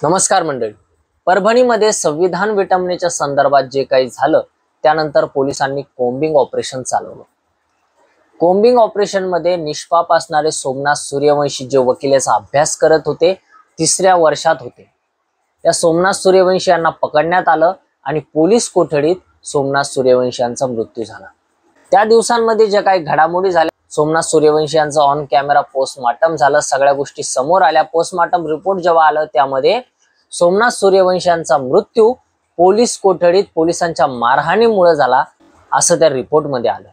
नमस्कार मंडळी. परभणीमध्ये संविधान विटंबनेच्या संदर्भात जे काही झालं त्यानंतर पोलिसांनी कोम्बिंग ऑपरेशन चालवलं. कोम्बिंग ऑपरेशन मध्ये निष्पाप असणारे सोमनाथ सूर्यवंशी जे वकिलाचा अभ्यास करत होते, 3ऱ्या वर्षात होते, त्या सोमनाथ सूर्यवंशी यांना पकडण्यात आलं आणि पोलीस कोठडीत सोमनाथ सूर्यवंशी यांचा मृत्यू झाला. त्या दिवसांमध्ये ज्या काही घडामोडी झाल्या, सोमनाथ सूर्यवंशी यांचं ऑन कॅमेरा पोस्टमॉर्टम झालं, सगळ्या गोष्टी समोर आल्या. पोस्टमॉर्टम रिपोर्ट जेव्हा आलं त्यामध्ये सोमनाथ सूर्यवंशी यांचा मृत्यू पोलीस कोठडीत पोलिसांच्या मारहाणीमुळे झाला असं त्या रिपोर्टमध्ये आलं.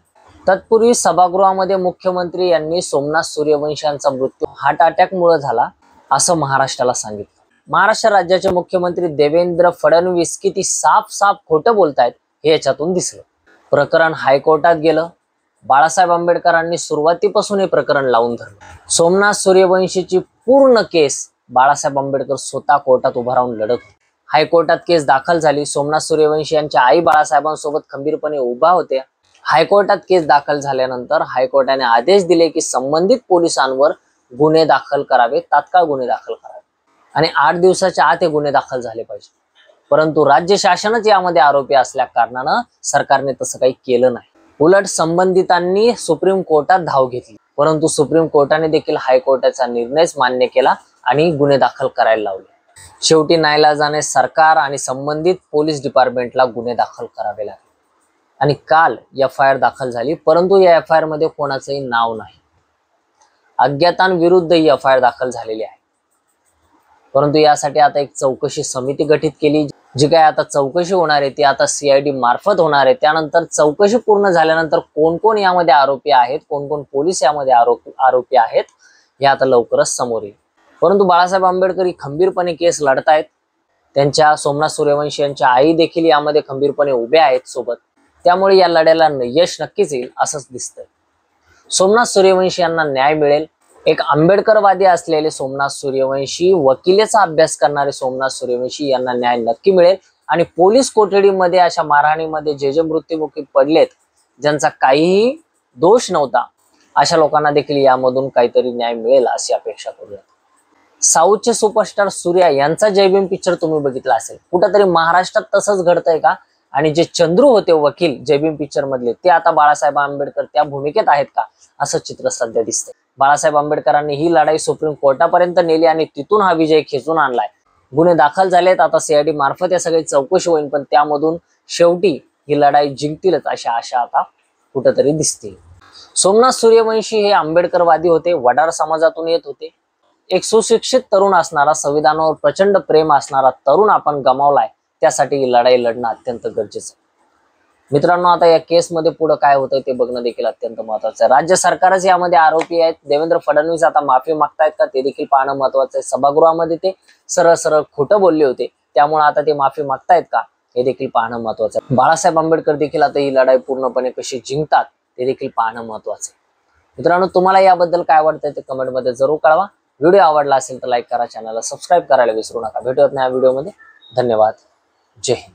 तत्पूर्वी सभागृहामध्ये मुख्यमंत्री यांनी सोमनाथ सूर्यवंशी यांचा मृत्यू हार्ट अटॅकमुळे झाला असं महाराष्ट्राला सांगितलं. महाराष्ट्र राज्याचे मुख्यमंत्री देवेंद्र फडणवीस किती साफ खोटं बोलतायत हे याच्यातून दिसलं. प्रकरण हायकोर्टात गेलं. बाळासाहेब आंबेडकरांनी सुरुवातीपासून हे प्रकरण लावून धरलं. सोमनाथ सूर्यवंशीची पूर्ण केस बाळासाहेब आंबेडकर स्वतः कोर्टात उभा राहून लढत होते. हायकोर्टात केस दाखल झाली. सोमनाथ सूर्यवंशी यांच्या आई बाळासाहेबांसोबत खंबीरपणे उभा होत्या. हायकोर्टात केस दाखल झाल्यानंतर हायकोर्टाने आदेश दिले की संबंधित पोलिसांवर गुन्हे दाखल करावे, तात्काळ गुन्हे दाखल करावे आणि 8 दिवसाच्या आत हे गुन्हे दाखल झाले पाहिजे. परंतु राज्य शासनच यामध्ये आरोपी असल्या कारणानं सरकारने तसं काही केलं नाही. उलट संबंधितांनी सुप्रीम कोर्टात धाव घेतली, परंतु सुप्रीम कोर्टाने देखील हायकोर्टाचा निर्णयच मान्य केला आणि गुन्हे दाखल करायला लावले. शेवटी नाईलाजाने सरकार आणि संबंधित पोलीस डिपार्टमेंटला गुन्हे दाखल करावे लागले आणि काल FIR दाखल झाली. परंतु या FIR मध्ये कोणाचंही नाव नाही. अज्ञातांविरुद्ध ही FIR दाखल झालेली आहे. परंतु यासाठी आता एक चौकशी समिती गठीत केली. जी काय आता चौकशी होणार आहे ती आता CID मार्फत होणार आहे. त्यानंतर चौकशी पूर्ण झाल्यानंतर कोण कोण यामध्ये आरोपी आहेत, कोण कोण पोलीस यामध्ये आरोपी आहेत हे आता लवकरच समोर येईल. परंतु बाळासाहेब आंबेडकर ही खंबीरपणे केस लढतायत. त्यांच्या सोमनाथ सूर्यवंशी यांच्या आई देखील यामध्ये खंबीरपणे उभ्या आहेत सोबत. त्यामुळे या लढ्याला यश नक्कीच येईल असंच दिसतंय. सोमनाथ सूर्यवंशी यांना न्याय मिळेल. एक आंबेडकरवादी असलेले सोमनाथ सूर्यवंशी, वकिलीचा अभ्यास करणारे सोमनाथ सूर्यवंशी यांना न्याय नक्की मिळेल आणि पोलीस कोठडीमध्ये अशा मारहाणीमध्ये जे मृत्युमुखी पडलेत, ज्यांचा काहीही दोष नव्हता, अशा लोकांना देखील यामधून काहीतरी न्याय मिळेल अशी अपेक्षा करूया. साऊथचे सुपरस्टार सूर्या यांचा जय भीम पिक्चर तुम्ही बघितला असेल. कुठेतरी महाराष्ट्रात तसंच घडतंय का? आणि जे चंद्रू होते वकील जय भीम पिक्चर मधले, ते आता बाळासाहेब आंबेडकर त्या भूमिकेत आहेत का असं चित्र सध्या दिसतंय. बाळासाहेब आंबेडकरांनी ही लढाई सुप्रीम कोर्टापर्यंत नेली आणि तिथून हा विजय खेचून आणलाय. गुन्हे दाखल झालेत. आता CID मार्फत या सगळी चौकशी होईल, पण त्यामधून शेवटी ही लढाई जिंकतीलच अशा आशा आता कुठेतरी दिसतील. सोमनाथ सूर्यवंशी हे आंबेडकरवादी होते, वडार समाजातून येत होते. एक सुशिक्षित तरुण असणारा, संविधानावर प्रचंड प्रेम असणारा तरुण आपण गमावलाय. त्यासाठी ही लढाई लढणं अत्यंत गरजेचं आहे. मित्रांनो, आता या केसमध्ये पुढे काय होतंय ते बघणं देखील अत्यंत महत्वाचं आहे. राज्य सरकारच यामध्ये आरोपी आहेत. देवेंद्र फडणवीस आता माफी मागतायत का ते देखील पाहणं महत्वाचं आहे. सभागृहामध्ये ते सरळ खोटं बोलले होते, त्यामुळे आता ते माफी मागतायत का हे देखील पाहणं महत्वाचं आहे. बाळासाहेब आंबेडकर देखील आता ही लढाई पूर्णपणे कशी जिंकतात ते देखील पाहणं महत्वाचं आहे. मित्रांनो, तुम्हाला याबद्दल काय वाटतंय ते कमेंटमध्ये जरूर कळवा. व्हिडिओ आवडला असेल तर लाईक करा, चॅनलला सबस्क्राईब करायला विसरू नका. भेटूयात नव्या व्हिडिओमध्ये. धन्यवाद. जय हिंद.